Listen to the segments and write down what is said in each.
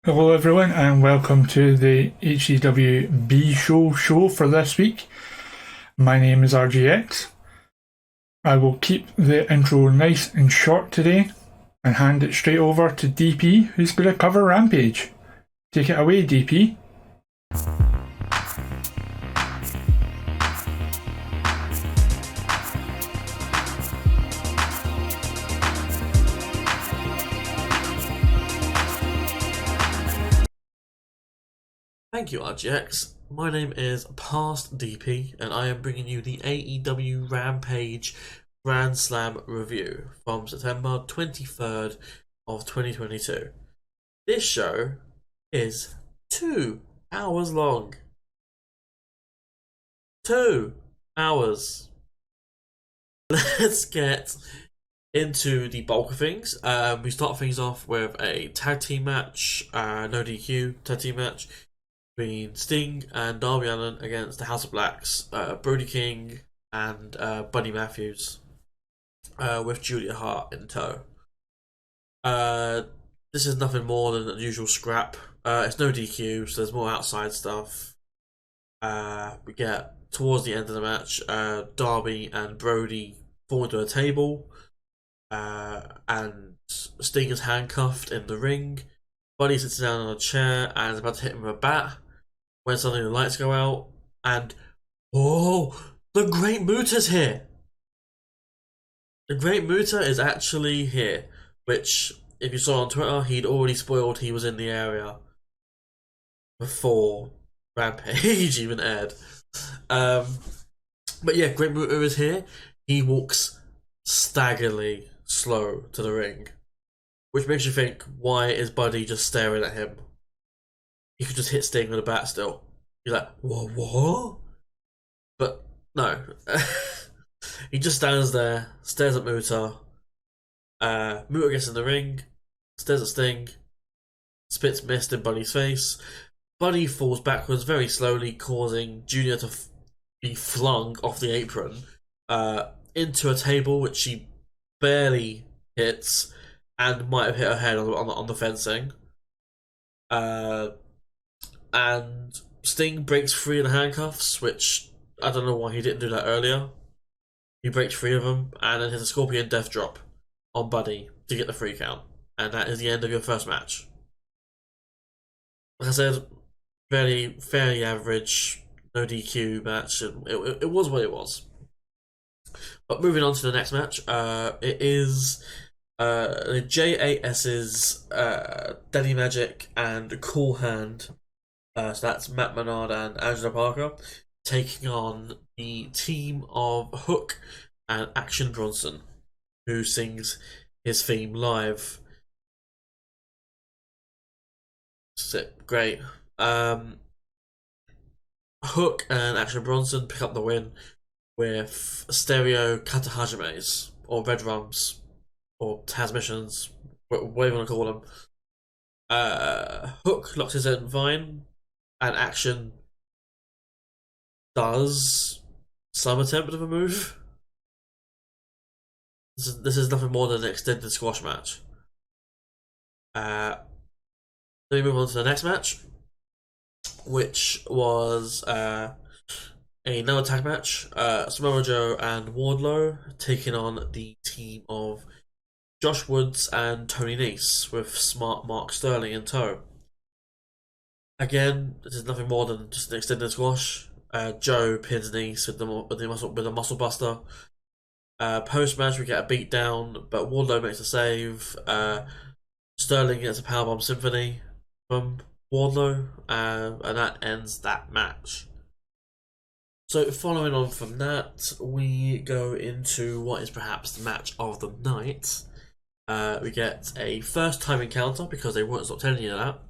Hello, everyone, and welcome to the HCW B show for this week. My name is RGX. I will keep the intro nice and short today and hand it straight over to DP, who's going to cover Rampage. Take it away, DP. Thank you, RGX. My name is Past DP, and I am bringing you the AEW Rampage Grand Slam review from September 23rd of 2022. This show is 2 hours long. 2 hours. Let's get into the bulk of things. We start things off with a tag team match, no DQ tag team match between Sting and Darby Allin against the House of Blacks, Brody King and Buddy Matthews, with Julia Hart in tow. This is nothing more than the usual scrap. It's no DQ, so there's more outside stuff. We get towards the end of the match, Darby and Brody fall into a table, and Sting is handcuffed in the ring. Buddy sits down on a chair and is about to hit him with a bat when suddenly the lights go out, and the Great Muta's here. The Great Muta is actually here, which, if you saw on Twitter, he'd already spoiled he was in the area before Rampage even aired. But yeah, Great Muta is here. He walks staggerly slow to the ring, which makes you think, why is Buddy just staring at him? He could just hit Sting with a bat still. You're like, what? But no. He just stands there, stares at Muta. Muta gets in the ring, stares at Sting, spits mist in Buddy's face. Buddy falls backwards very slowly, causing Junior to be flung off the apron into a table which she barely hits and might have hit her head on the fencing. And Sting breaks free of the handcuffs, which I don't know why he didn't do that earlier. He breaks free of them and then hits a Scorpion Death Drop on Buddy to get the free count. And that is the end of your first match. Like I said, fairly average, no DQ match. It was what it was. But moving on to the next match, it is the JAS's Daddy Magic and Cool Hand. So that's Matt Menard and Angela Parker taking on the team of Hook and Action Bronson, who sings his theme live. Sick, great. Hook and Action Bronson pick up the win with stereo katahajimes, or red rums, or transmissions, whatever you want to call them. Hook locks his in Vine, and Action does some attempt of a move. This is nothing more than an extended squash match. Then we move on to the next match, which was another tag match. Samoa Joe and Wardlow taking on the team of Josh Woods and Tony Nese with Smart Mark Sterling in tow. Again, this is nothing more than just an extended squash. Joe pins Nese with the muscle buster. Post match, we get a beat down, but Wardlow makes a save. Sterling gets a powerbomb symphony from Wardlow, and that ends that match. So, following on from that, we go into what is perhaps the match of the night. We get a first time encounter, because they won't stop telling you that.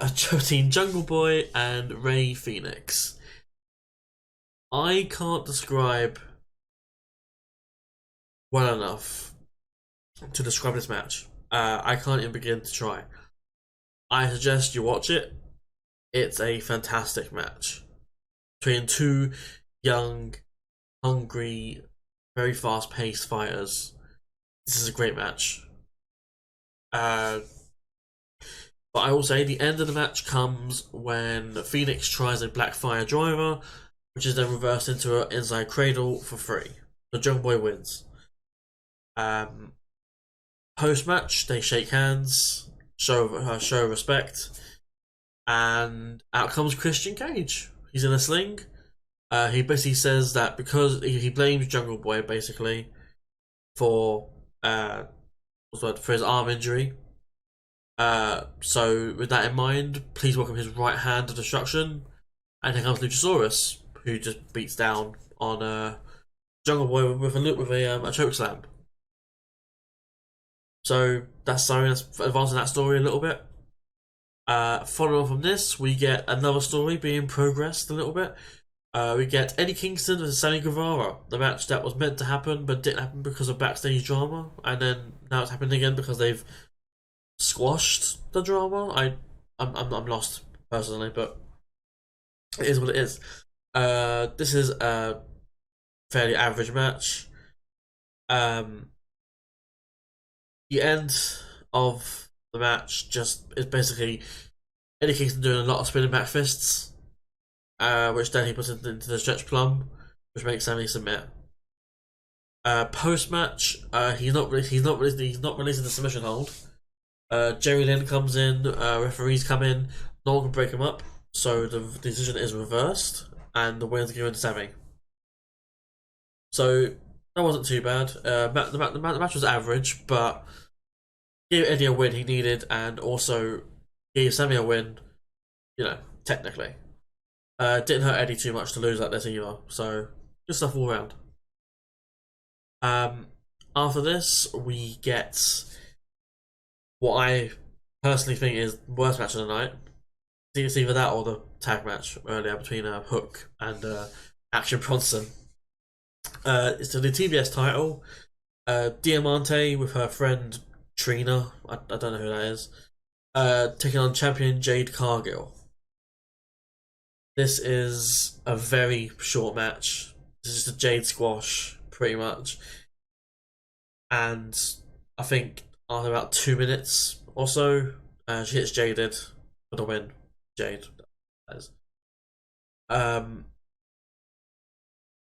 Between Jungle Boy and Rey Fenix. I can't describe well enough to describe this match. I can't even begin to try. I suggest you watch it. It's a fantastic match between two young, hungry, very fast-paced fighters. This is a great match. But I will say the end of the match comes when Phoenix tries a Blackfire driver, which is then reversed into an inside cradle for free. The Jungle Boy wins. Post match, they shake hands, show respect, and out comes Christian Cage. He's in a sling. He basically says that because he blames Jungle Boy basically for his arm injury. So with that in mind, please welcome his right hand of destruction, and here comes Luchasaurus, who just beats down on Jungle Boy with a choke slam. So that's advancing that story a little bit. Following on from this, we get another story being progressed a little bit. We get Eddie Kingston versus Sammy Guevara, the match that was meant to happen but didn't happen because of backstage drama, and then now it's happening again because they've squashed the drama. I'm lost personally, but it is what it is. This is a fairly average match. The end of the match just is basically Eddie Kingston doing a lot of spinning back fists, which then he puts into the stretch plum, which makes Sammy submit. Post match, he's not releasing the submission hold. Jerry Lynn comes in, referees come in, no one can break him up, so the decision is reversed, and the win's given to Sammy. So that wasn't too bad. The match was average, but gave Eddie a win he needed, and also gave Sammy a win, technically. Didn't hurt Eddie too much to lose like this either, so good stuff all around. After this, we get what I personally think is the worst match of the night. It's either that or the tag match earlier between Hook and Action Bronson. It's the TBS title. Diamante with her friend Trina, I don't know who that is, taking on champion Jade Cargill. This is a very short match. This is just a Jade squash, pretty much. And I think after about 2 minutes or so, she hits Jaded for the win. Jade, that is.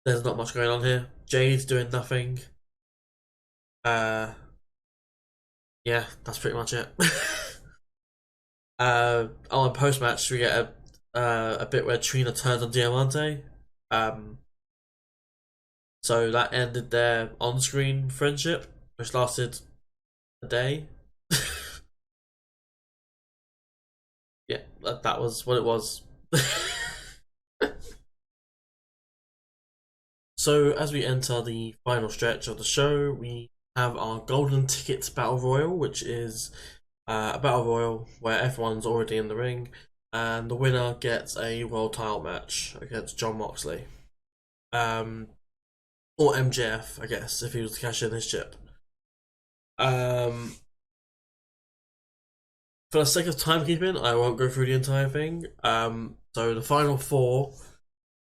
There's not much going on here. Jade's doing nothing. Yeah, that's pretty much it. On post match, we get a bit where Trina turns on Diamante. So that ended their on-screen friendship, which lasted a day. Yeah, that was what it was. So as we enter the final stretch of the show, we have our Golden Tickets Battle Royal, which is a Battle Royal where everyone's already in the ring, and the winner gets a world title match against Jon Moxley. Or MJF, I guess, if he was to cash in his chip. For the sake of timekeeping, I won't go through the entire thing. So the final four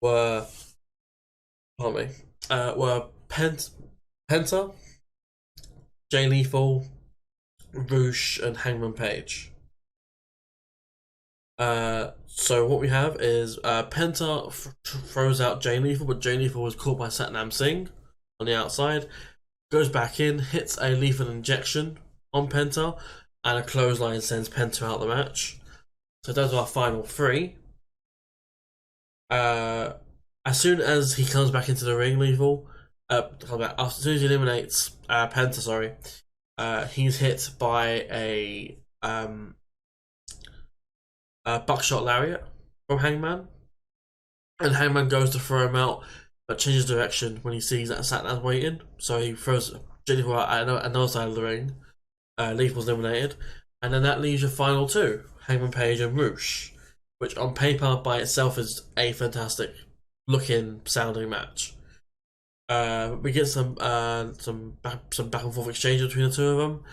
were, were Penta, Jay Lethal, Roosh, and Hangman Page. So what we have is Penta throws out Jay Lethal, but Jay Lethal was caught by Satnam Singh on the outside. Goes back in, hits a lethal injection on Penta, and a clothesline sends Penta out the match. So those are our final three. As soon as he comes back into the ring, Lethal, as soon as he eliminates Penta, he's hit by a buckshot lariat from Hangman, and Hangman goes to throw him out, but changes direction when he sees that Satnam's waiting. So he throws Lethal out at another side of the ring. Lethal's eliminated, and then that leaves your final two, Hangman Page and Roosh, which on paper by itself is a fantastic looking, sounding match. We get some back and forth exchange between the two of them.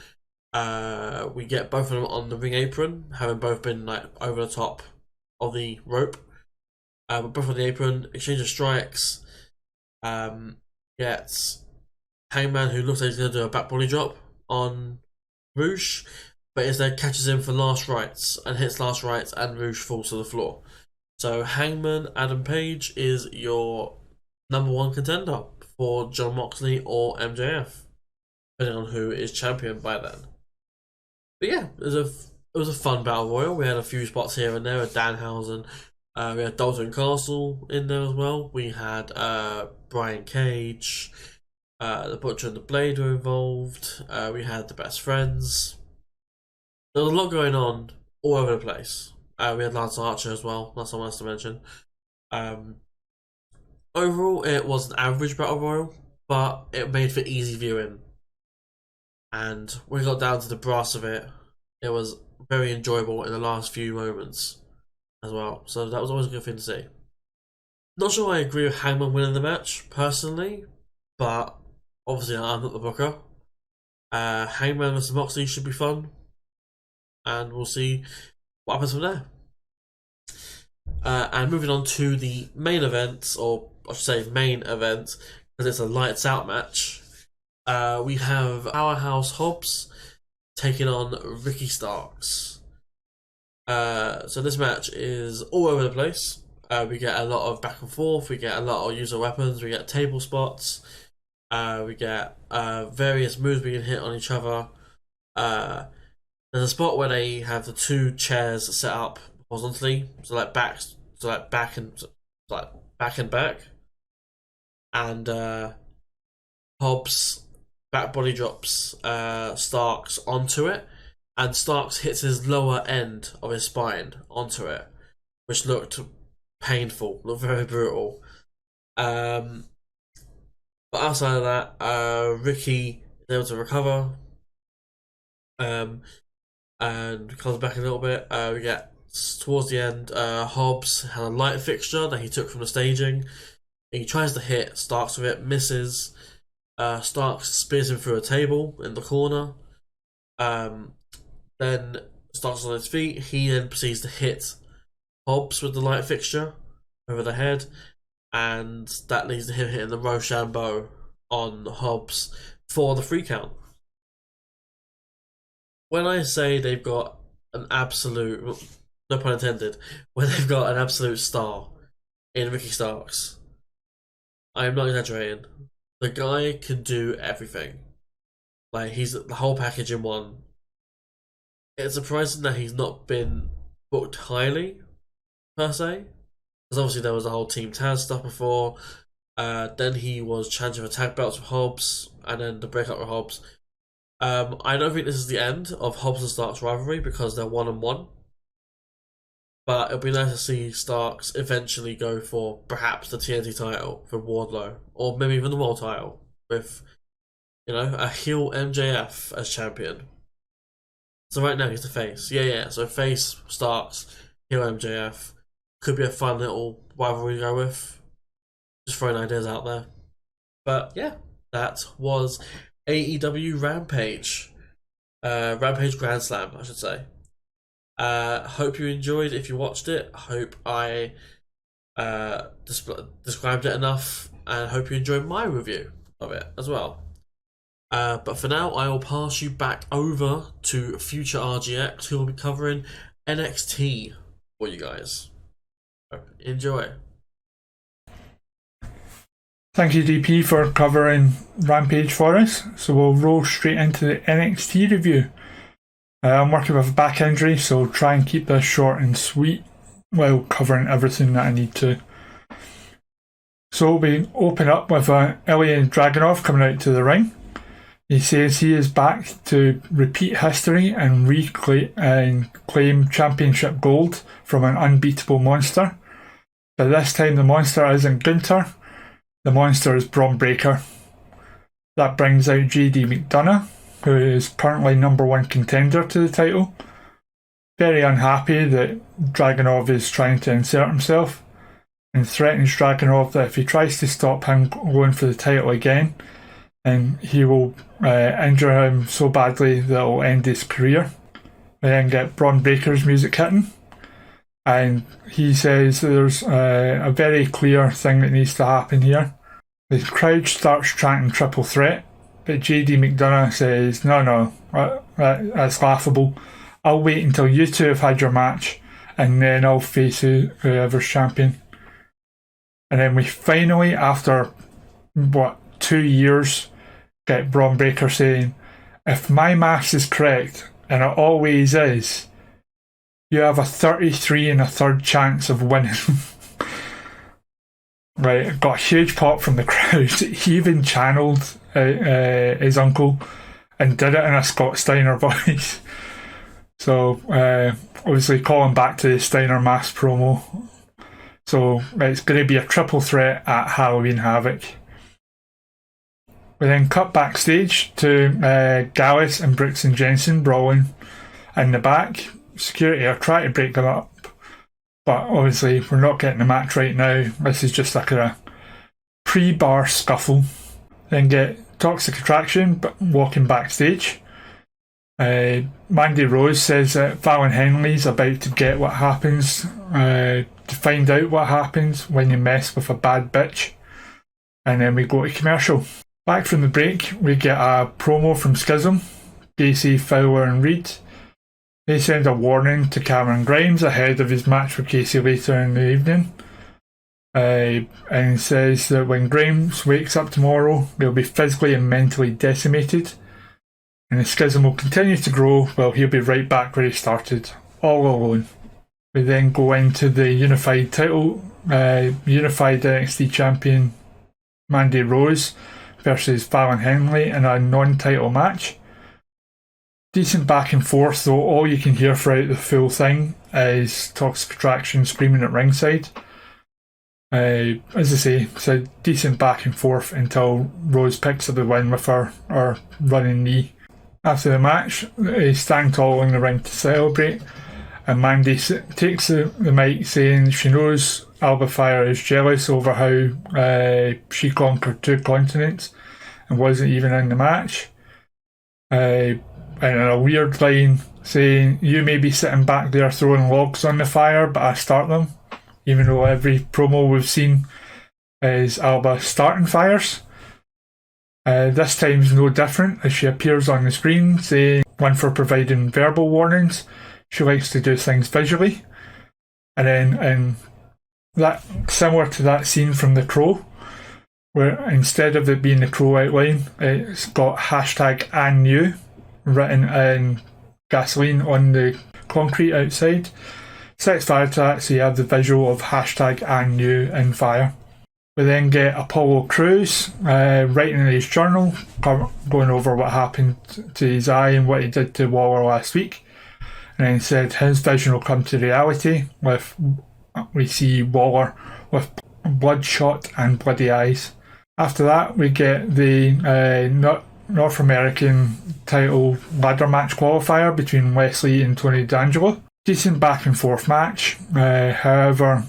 We get both of them on the ring apron, having both been like over the top of the rope. Both on the apron, exchange of strikes. Gets Hangman, who looks like he's going to do a back body drop on Roosh, but instead catches him for last rites and hits last rites, and Rouge falls to the floor. So Hangman Adam Page is your number one contender for Jon Moxley or MJF, depending on who is champion by then. But yeah, it was a fun battle royal. We had a few spots here and there. Danhausen, we had Dalton Castle in there as well. We had Brian Cage, the Butcher and the Blade were involved. We had the Best Friends. There was a lot going on all over the place. We had Lance Archer as well. That's someone else to mention. Overall, it was an average battle royal, but it made for easy viewing. And when we got down to the brass of it, it was very enjoyable in the last few moments as well. So that was always a good thing to see. Not sure I agree with Hangman winning the match, personally, but obviously I'm not the booker. Hangman vs Moxley should be fun, and we'll see what happens from there. And moving on to the main event, or I should say main event, because it's a lights out match. We have Powerhouse Hobbs taking on Ricky Starks. So this match is all over the place. We get a lot of back and forth, we get a lot of use of weapons, we get table spots, we get various moves being hit on each other. There's a spot where they have the two chairs set up horizontally, so back and back. And Hobbs back body drops Starks onto it, and Starks hits his lower end of his spine onto it, which looked painful, looked very brutal. But outside of that, Ricky is able to recover, and comes back a little bit. We get towards the end, Hobbs had a light fixture that he took from the staging. He tries to hit Starks with it, misses. Starks spears him through a table in the corner. Then Starks on his feet. He then proceeds to hit Hobbs with the light fixture over the head, and that leads to him hitting the Rochambeau on Hobbs for the 3 count. When I say they've got an absolute, no pun intended, when they've got an absolute star in Ricky Starks, I am not exaggerating. The guy can do everything. Like, he's the whole package in one. It's surprising that he's not been booked highly, per se. Because obviously there was the whole Team Taz stuff before. Then he was challenging for tag belts with Hobbs, and then the breakup with Hobbs. I don't think this is the end of Hobbs and Starks' rivalry, because they're 1-1. But it'll be nice to see Starks eventually go for perhaps the TNT title for Wardlow, or maybe even the world title with, a heel MJF as champion. So right now he's the face. Yeah. So face Starks, heel MJF. Could be a fun little rivalry to go with. Just throwing ideas out there. But yeah, that was AEW Rampage. Rampage Grand Slam, I should say. Hope you enjoyed if you watched it. Hope I described it enough, and hope you enjoyed my review of it as well. But for now, I will pass you back over to future RGX, who will be covering NXT for you guys. Enjoy. Thank you, DP, for covering Rampage for us. So we'll roll straight into the NXT review. I'm working with a back injury, so try and keep this short and sweet while covering everything that I need to. So we open up with Ilja Dragonov coming out to the ring. He says he is back to repeat history and claim championship gold from an unbeatable monster. But this time the monster isn't Gunther, the monster is Braun Breaker. That brings out JD McDonough, who is currently number 1 contender to the title. Very unhappy that Dragonov is trying to insert himself, and threatens Dragonov that if he tries to stop him going for the title again, and he will injure him so badly that it will end his career. We then get Braun Breaker's music hitting, and he says there's a very clear thing that needs to happen here. The crowd starts chanting triple threat, but JD McDonough says, no, that's laughable. I'll wait until you two have had your match, and then I'll face whoever's champion. And then we finally, after 2 years, get Braun Breaker saying, if my maths is correct, and it always is, you have a 33 and a third chance of winning. Right, got a huge pop from the crowd. He even channeled his uncle and did it in a Scott Steiner voice. So, obviously calling back to the Steiner Mass promo. So, it's going to be a triple threat at Halloween Havoc. We then cut backstage to Gallus and Brooks and Jensen brawling in the back. Security are trying to break them up, but obviously we're not getting the match right now. This is just like a pre-bar scuffle. Then get Toxic Attraction walking backstage. Mandy Rose says that Fallon Henley's about to get what happens, to find out what happens when you mess with a bad bitch. And then we go to commercial. Back from the break, we get a promo from Schism, Gacy, Fowler and Reed. They send a warning to Cameron Grimes ahead of his match with Casey later in the evening. And says that when Grimes wakes up tomorrow, he'll be physically and mentally decimated. And the Schism will continue to grow while he'll be right back where he started, all alone. We then go into the unified title, unified NXT champion Mandy Rose versus Fallon Henley in a non-title match. Decent back and forth, though all you can hear throughout the full thing is Toxic Attraction screaming at ringside. As I say, it's a decent back and forth until Rose picks up the win with her running knee. After the match, they stand tall in the ring to celebrate, and Mandy takes the mic saying she knows Alba Fire is jealous over how she conquered 2 continents and wasn't even in the match. And a weird line saying, you may be sitting back there throwing logs on the fire, but I start them. Even though every promo we've seen is Alba starting fires. This time's no different as she appears on the screen saying, one for providing verbal warnings. She likes to do things visually. And then that similar to that scene from The Crow, where instead of it being the Crow outline, it's got hashtag and new written in gasoline on the concrete outside. Sets fire to that, so you have the visual of hashtag and new in fire. We then get Apollo Crews writing in his journal, going over what happened to his eye and what he did to Waller last week. And then said his vision will come to reality with, we see Waller with bloodshot and bloody eyes. After that, we get the North American title ladder match qualifier between Wesley and Tony D'Angelo. Decent back and forth match. However,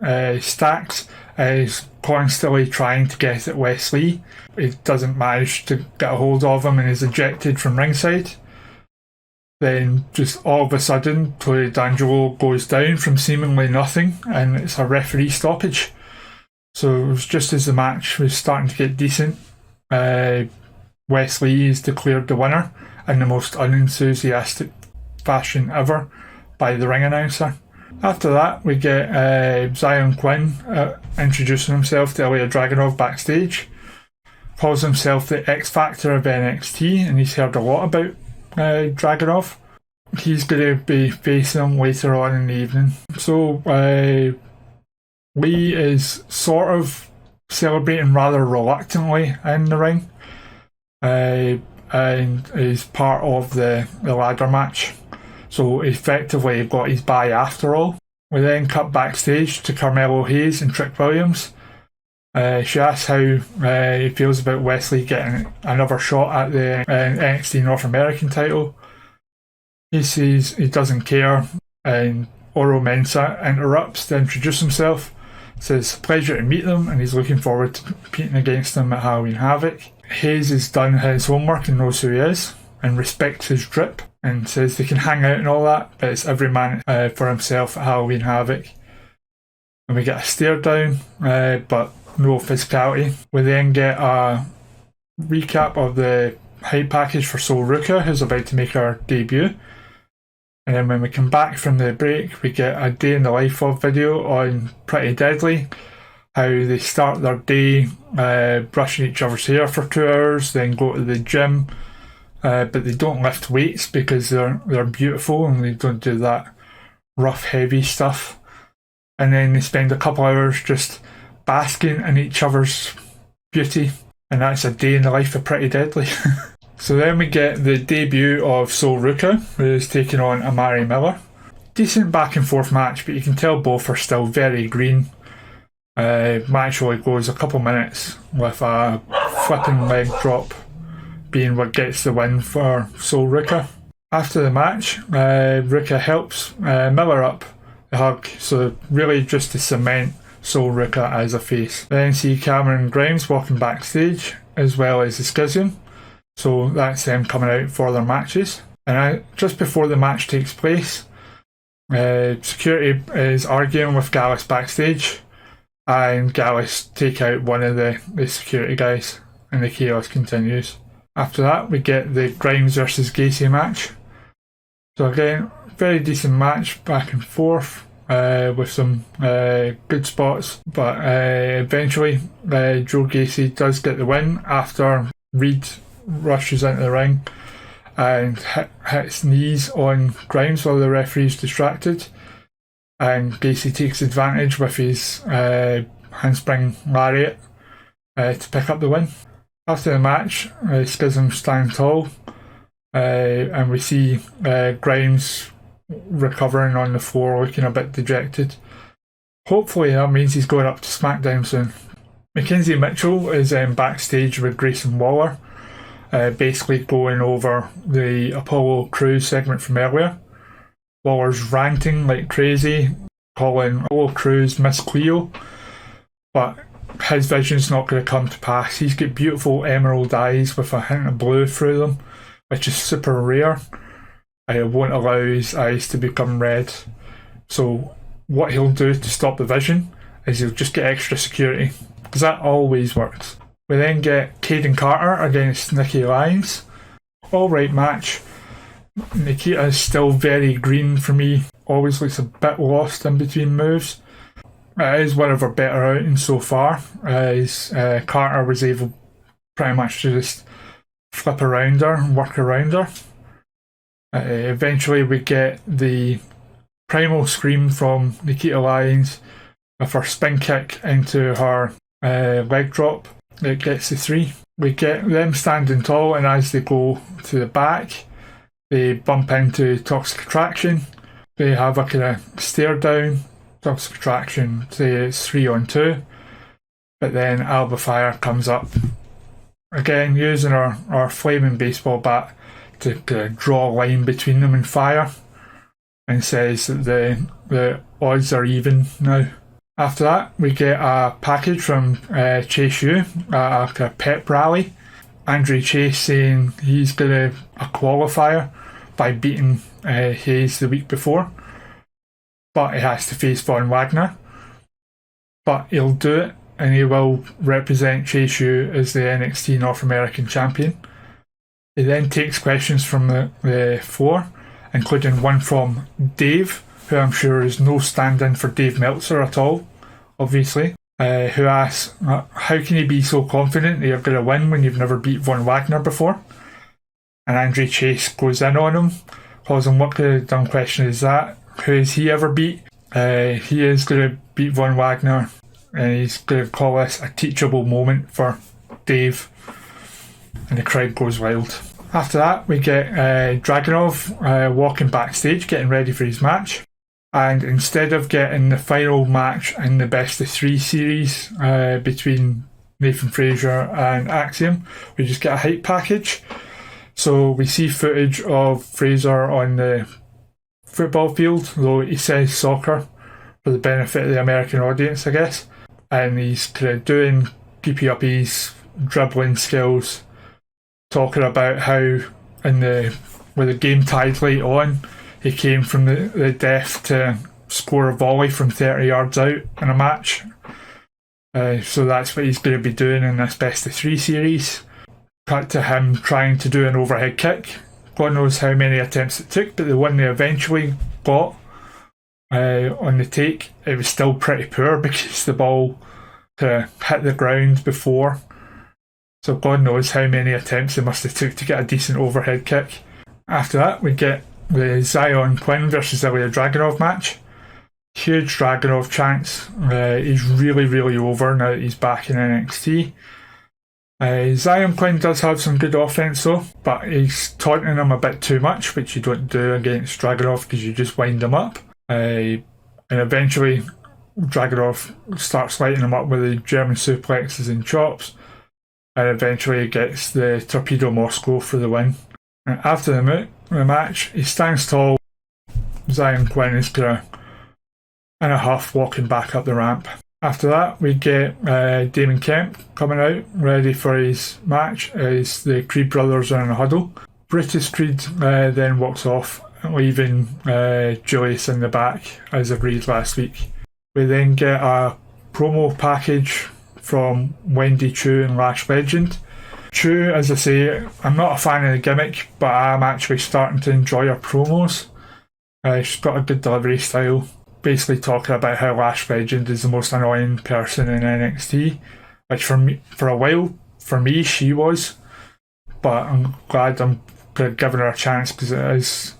Stax is constantly trying to get at Wesley. He doesn't manage to get a hold of him and is ejected from ringside. Then just all of a sudden, Tony D'Angelo goes down from seemingly nothing and it's a referee stoppage. So it was just as the match was starting to get decent, Wesley is declared the winner in the most unenthusiastic fashion ever by the ring announcer. After that, we get Zion Quinn introducing himself to Ilja Dragonov backstage. Calls himself the X Factor of NXT, and he's heard a lot about Dragonov. He's going to be facing him later on in the evening. So Lee is sort of celebrating rather reluctantly in the ring, and is part of the ladder match. So effectively he got his bye after all. We then cut backstage to Carmelo Hayes and Trick Williams. She asks how he feels about Wesley getting another shot at the NXT North American title. He says he doesn't care, and Oro Mensah interrupts to introduce himself. Says pleasure to meet them, and he's looking forward to competing against them at Halloween Havoc. Hayes has done his homework and knows who he is, and respects his drip, and says they can hang out and all that, but it's every man for himself at Halloween Havoc. And we get a stare down, but no physicality. We then get a recap of the hype package for Sol Ruka, who's about to make her debut. And then when we come back from the break, we get a day in the life of video on Pretty Deadly, how they start their day brushing each other's hair for 2 hours, then go to the gym, but they don't lift weights because they're beautiful and they don't do that rough, heavy stuff. And then they spend a couple hours just basking in each other's beauty, and that's a day in the life of Pretty Deadly. So then we get the debut of Sol Ruka, who's taking on Amari Miller. Decent back and forth match, but you can tell both are still very green. Match only goes a couple minutes with a flipping leg drop being what gets the win for Sol Ruka. After the match, Ruka helps Miller up the hug, so really just to cement Sol Ruka as a face. Then see Cameron Grimes walking backstage, as well as the Schism. So that's them coming out for their matches. And just before the match takes place, security is arguing with Gallus backstage, and Gallus take out one of the security guys, and the chaos continues. After that, we get the Grimes versus Gacy match. So again, very decent match, back and forth, with some good spots, but eventually Joe Gacy does get the win after Reed rushes into the ring and hits knees on Grimes while the referee's distracted, and Gacy takes advantage with his handspring lariat to pick up the win. After the match, Schism stand tall, and we see Grimes recovering on the floor, looking a bit dejected. Hopefully that means he's going up to SmackDown soon. Mackenzie Mitchell is backstage with Grayson Waller, basically going over the Apollo Crews segment from earlier. Waller's ranting like crazy, calling Apollo Crews Miss Cleo, but his vision's not going to come to pass. He's got beautiful emerald eyes with a hint of blue through them, which is super rare. It won't allow his eyes to become red. So what he'll do to stop the vision is he'll just get extra security, because that always works. We then get Caden Carter against Nikki Lyons. Alright match. Nikita is still very green for me. Always looks a bit lost in between moves. It is one of her better outings so far, as Carter was able pretty much to just flip around her and work around her. Eventually we get the primal scream from Nikita Lyons with her spin kick into her leg drop. It gets the 3. We get them standing tall, and as they go to the back, they bump into Toxic Attraction. They have a kind of stare down. Toxic Attraction say it's 3-on-2, but then Alba Fire comes up again, using our flaming baseball bat to draw a line between them and Fire, and says that the odds are even now. After that, we get a package from Chase U, a pep rally. Andre Chase saying he's going to a qualifier by beating Hayes the week before, but he has to face Von Wagner. But he'll do it, and he will represent Chase U as the NXT North American Champion. He then takes questions from the floor, including one from Dave, who I'm sure is no stand-in for Dave Meltzer at all, obviously, who asks, how can you be so confident that you're going to win when you've never beat Von Wagner before? And Andre Chase goes in on him, calls him, what kind of dumb question is that? Who has he ever beat? He is going to beat Von Wagner, and he's going to call this a teachable moment for Dave, and the crowd goes wild. After that, we get Dragonov walking backstage, getting ready for his match. And instead of getting the final match in the best of 3 series between Nathan Frazier and Axiom, we just get a hype package. So we see footage of Frazier on the football field, though he says soccer for the benefit of the American audience, I guess. And he's kind of doing keepy-uppy's dribbling skills, talking about how with the game tied late on, he came from the death to score a volley from 30 yards out in a match. So that's what he's going to be doing in this best of 3 series. cut to him trying to do an overhead kick. God knows how many attempts it took, but the one they eventually got on the take, it was still pretty poor because the ball hit the ground before. So God knows how many attempts they must have took to get a decent overhead kick. After that, we get the Zion Quinn versus Ilja Dragonov match. Huge Dragonov chance. He's really, really over now that he's back in NXT. Zion Quinn does have some good offense though, but he's taunting him a bit too much, which you don't do against Dragonov because you just wind him up. And eventually Dragonov starts lighting him up with the German suplexes and chops, and eventually gets the Torpedo Moscow for the win. And after the match, he stands tall. Zion Quinn is kind of in a huff walking back up the ramp. After that, we get Damon Kemp coming out, ready for his match as the Creed brothers are in a huddle. Brutus Creed then walks off, leaving Julius in the back, as agreed last week. We then get a promo package from Wendy Chu and Lash Legend. Chu, as I say, I'm not a fan of the gimmick, but I'm actually starting to enjoy her promos. She's got a good delivery style. Basically talking about how Lash Legend is the most annoying person in NXT, which for a while, for me, she was. But I'm glad I'm giving her a chance because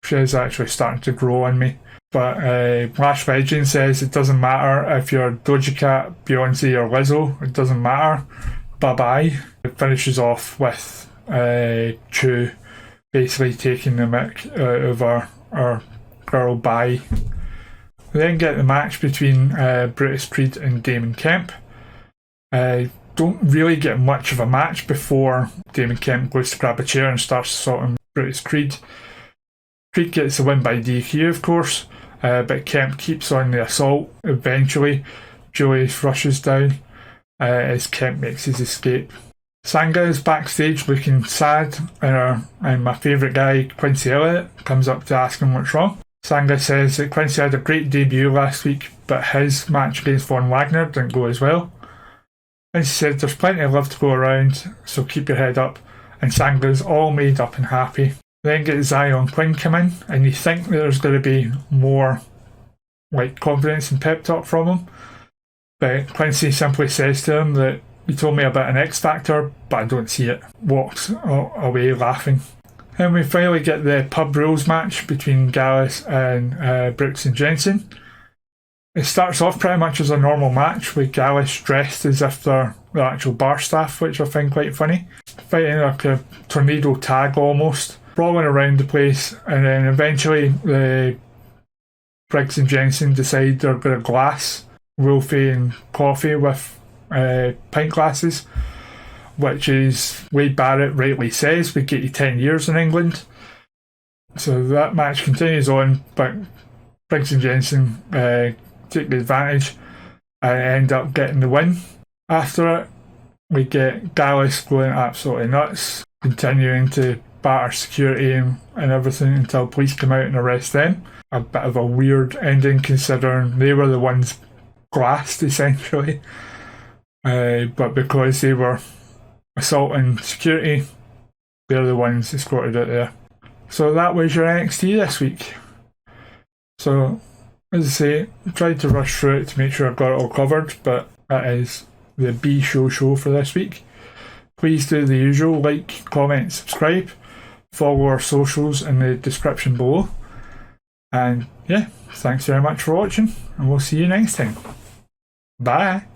she is actually starting to grow on me. But Lash Legend says it doesn't matter if you're Doja Cat, Beyonce or Lizzo, it doesn't matter. Bye-bye. It finishes off with Chu basically taking the mick out of our girl Bye. We then get the match between Brutus Creed and Damon Kemp. Don't really get much of a match before Damon Kemp goes to grab a chair and starts assaulting Brutus Creed. Creed gets the win by DQ, of course, but Kemp keeps on the assault. Eventually, Julius rushes down as Kemp makes his escape. Sanga is backstage looking sad, and my favourite guy, Quincy Elliott, comes up to ask him what's wrong. Sanga says that Quincy had a great debut last week, but his match against Von Wagner didn't go as well. Quincy said there's plenty of love to go around, so keep your head up, and Sanga's all made up and happy. Then get Zion Quinn come in, and you think that there's going to be more confidence and pep talk from him, but Quincy simply says to him that you told me about an X Factor, but I don't see it. Walks away laughing. And we finally get the pub rules match between Gallus and Brooks and Jensen. It starts off pretty much as a normal match with Gallus dressed as if they're the actual bar staff, which I find quite funny. Fighting like a tornado tag almost, brawling around the place, and then eventually the Briggs and Jensen decide they're going to glass Wolfie and Coffee with pint glasses, which is Wade Barrett rightly says would get you 10 years in England. So that match continues on, but Briggs and Jensen take the advantage and end up getting the win. After it, we get Gallus going absolutely nuts, continuing to batter security and everything until police come out and arrest them. A bit of a weird ending considering they were the ones glassed essentially, but because they were assaulting security, they're the ones escorted out there. So that was your NXT this week. So, as I say, I tried to rush through it to make sure I got it all covered, but that is the B-Show for this week. Please do the usual, like, comment, subscribe, follow our socials in the description below. And yeah, thanks very much for watching, and we'll see you next time. Bye!